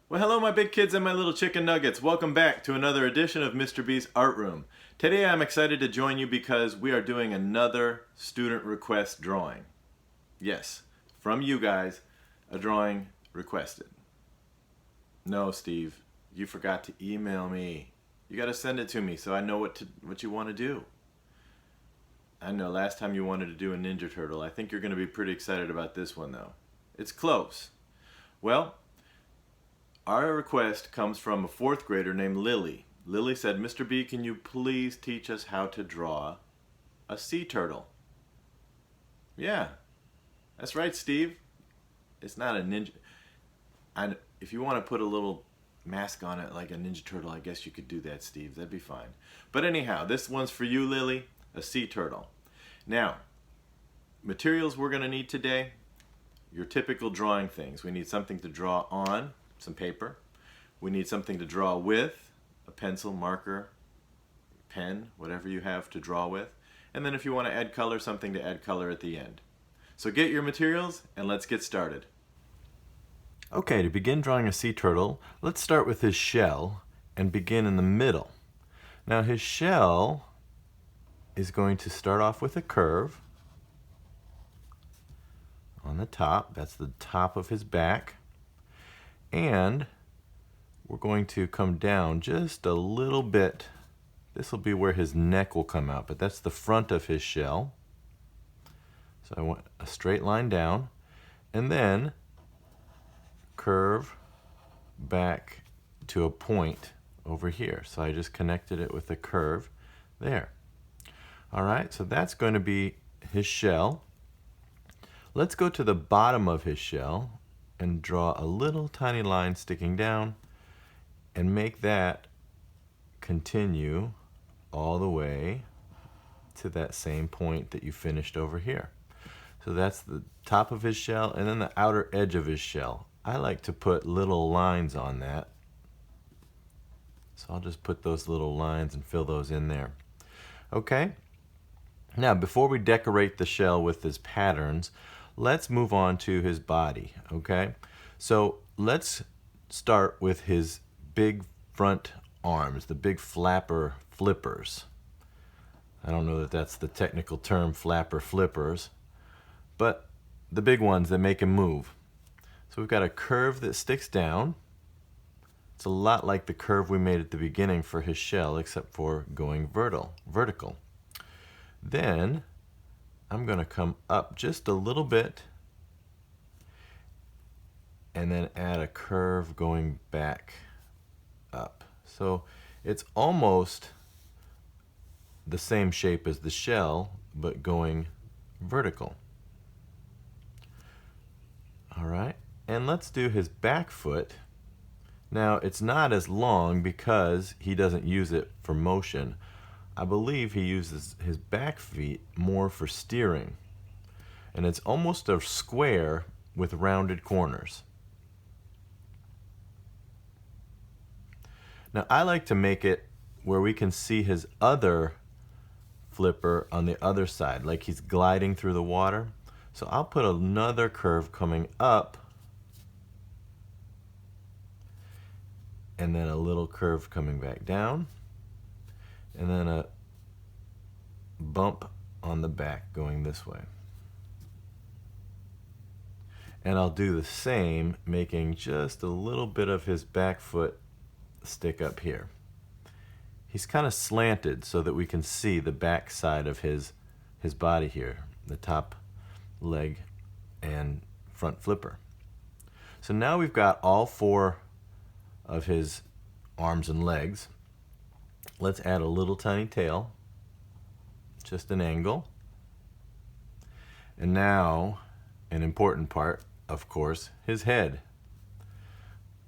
Well, hello, my big kids and my little chicken nuggets. Welcome back to another edition of Mr. B's Art Room. Today I'm excited to join you because we are doing another student request drawing. Yes, from you guys, a drawing requested. No, Steve, you forgot to email me. You got to send it to me so I know what you want to do. I know last time you wanted to do a Ninja Turtle. I think you're going to be pretty excited about this one though. It's close. Well, our request comes from a fourth grader named Lilly. Lilly said, Mr. B, can you please teach us how to draw a sea turtle? Yeah, that's right, Steve. It's not a ninja. And if you want to put a little mask on it like a Ninja Turtle, I guess you could do that, Steve. That'd be fine. But anyhow, this one's for you, Lilly, a sea turtle. Now, materials we're going to need today, your typical drawing things. We need something to draw on, some paper. We need something to draw with, a pencil, marker, pen, whatever you have to draw with. And then if you want to add color, something to add color at the end. So get your materials and let's get started. Okay, to begin drawing a sea turtle, let's start with his shell and begin in the middle. Now his shell is going to start off with a curve on the top. That's the top of his back. And we're going to come down just a little bit. This will be where his neck will come out, but that's the front of his shell. So I want a straight line down, and then curve back to a point over here. So I just connected it with a curve there. All right, so that's going to be his shell. Let's go to the bottom of his shell and draw a little tiny line sticking down and make that continue all the way to that same point that you finished over here. So that's the top of his shell and then the outer edge of his shell. I like to put little lines on that. So I'll just put those little lines and fill those in there. Okay? Now, before we decorate the shell with his patterns, let's move on to his body, okay? So let's start with his big front arms, the big flippers. I don't know that that's the technical term, flapper flippers, but the big ones that make him move. So we've got a curve that sticks down. It's a lot like the curve we made at the beginning for his shell, except for going vertical. Then I'm going to come up just a little bit and then add a curve going back up. So it's almost the same shape as the shell, but going vertical. All right, and let's do his back foot. Now it's not as long because he doesn't use it for motion. I believe he uses his back feet more for steering. And it's almost a square with rounded corners. Now I like to make it where we can see his other flipper on the other side, like he's gliding through the water. So I'll put another curve coming up and then a little curve coming back down, and then a bump on the back going this way. And I'll do the same, making just a little bit of his back foot stick up here. He's kind of slanted so that we can see the back side of his body here, the top leg and front flipper. So now we've got all four of his arms and legs. Let's add a little tiny tail, just an angle. And now, an important part, of course, his head.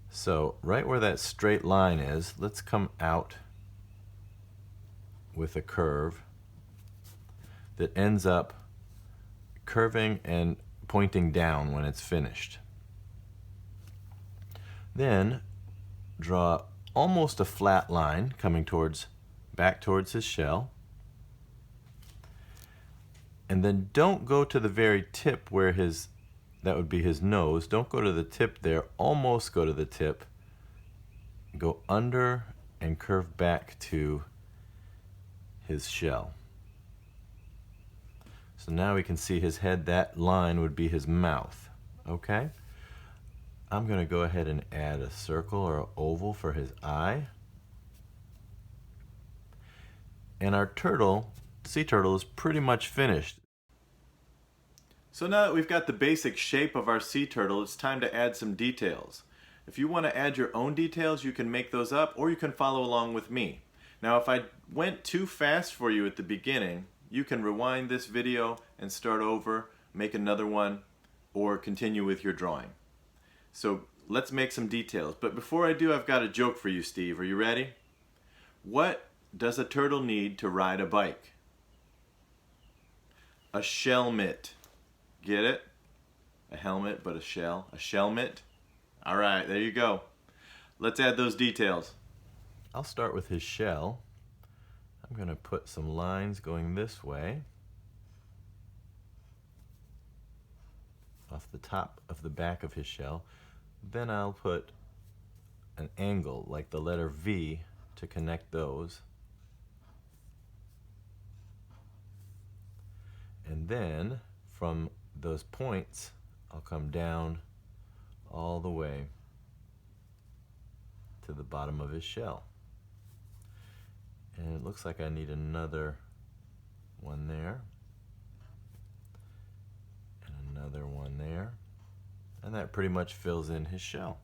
So right where that straight line is, let's come out with a curve that ends up curving and pointing down when it's finished. Then draw almost a flat line coming back towards his shell. And then don't go to the very tip where that would be his nose. Don't go to the tip there, almost go to the tip go under and curve back to his shell. So now we can see his head. That line would be his mouth. Okay? I'm going to go ahead and add a circle or an oval for his eye. And our turtle, sea turtle, is pretty much finished. So now that we've got the basic shape of our sea turtle, it's time to add some details. If you want to add your own details, you can make those up, or you can follow along with me. Now, if I went too fast for you at the beginning, you can rewind this video and start over, make another one, or continue with your drawing. So let's make some details. But before I do, I've got a joke for you, Steve. Are you ready? What does a turtle need to ride a bike? A shellmet. Get it? A helmet, but a shell. A shellmet. All right, there you go. Let's add those details. I'll start with his shell. I'm going to put some lines going this way off the top of the back of his shell. Then I'll put an angle like the letter V to connect those. And then from those points, I'll come down all the way to the bottom of his shell. And it looks like I need another one there, and another one there, and that pretty much fills in his shell.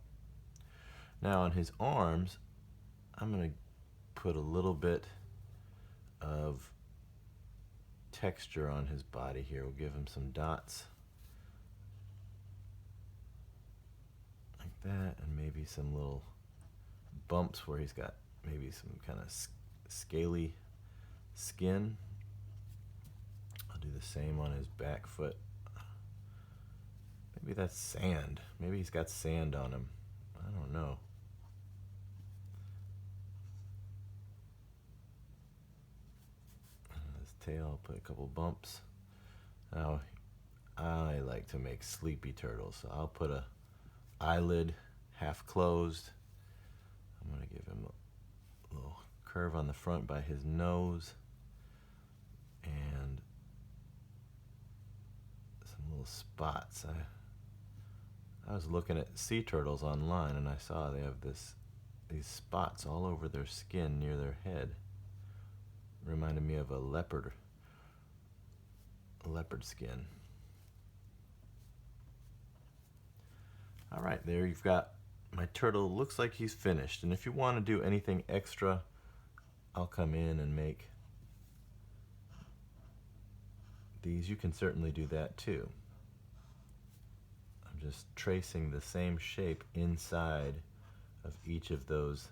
Now on his arms, I'm going to put a little bit of texture on his body here. We'll give him some dots like that, and maybe some little bumps where he's got maybe some kind of scaly skin. I'll do the same on his back foot. Maybe that's sand. Maybe he's got sand on him. I don't know. His tail, I'll put a couple bumps. Now, I like to make sleepy turtles, so I'll put a eyelid half closed. I'm going to give him a little curve on the front by his nose, and some little spots. I was looking at sea turtles online, and I saw they have these spots all over their skin near their head. Reminded me of a leopard skin. All right, there you've got my turtle. Looks like he's finished. And if you want to do anything extra, I'll come in and make these. You can certainly do that too. I'm just tracing the same shape inside of each of those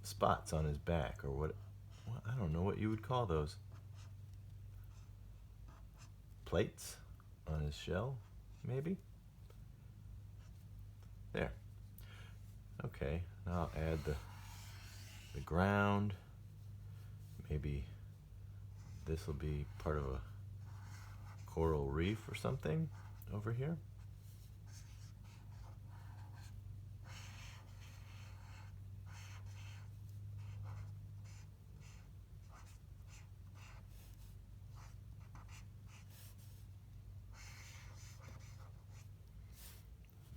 spots on his back, or what I don't know what you would call those. Plates on his shell, maybe? There. Okay, now I'll add the ground. Maybe this will be part of a coral reef or something over here.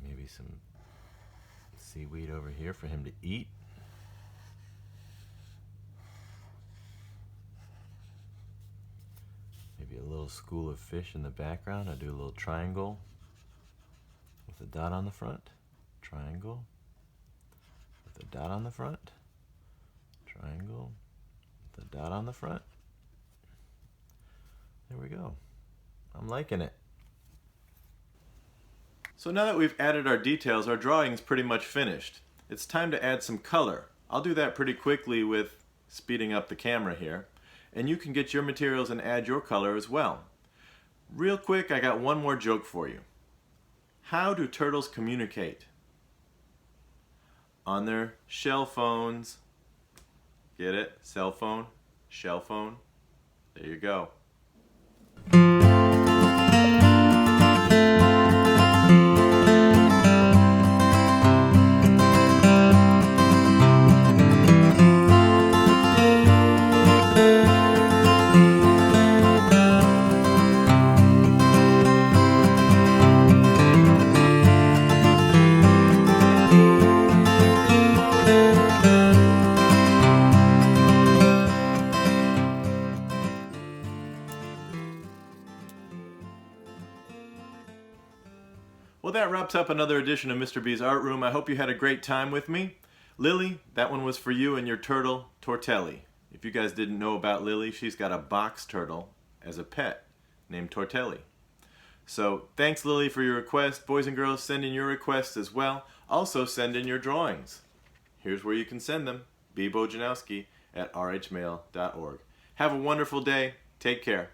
Maybe some seaweed over here for him to eat. Maybe a little school of fish in the background. I'll do a little triangle with a dot on the front. Triangle with a dot on the front. Triangle with a dot on the front. There we go. I'm liking it. So now that we've added our details, our drawing's pretty much finished. It's time to add some color. I'll do that pretty quickly with speeding up the camera here. And you can get your materials and add your color as well. Real quick, I got one more joke for you. How do turtles communicate? On their shell phones. Get it? Cell phone, shell phone. There you go. Well, that wraps up another edition of Mr. B's Art Room. I hope you had a great time with me. Lily, that one was for you and your turtle, Tortelli. If you guys didn't know about Lily, she's got a box turtle as a pet named Tortelli. So thanks, Lily, for your request. Boys and girls, send in your requests as well. Also send in your drawings. Here's where you can send them. bbojanowski@rhmail.org. Have a wonderful day. Take care.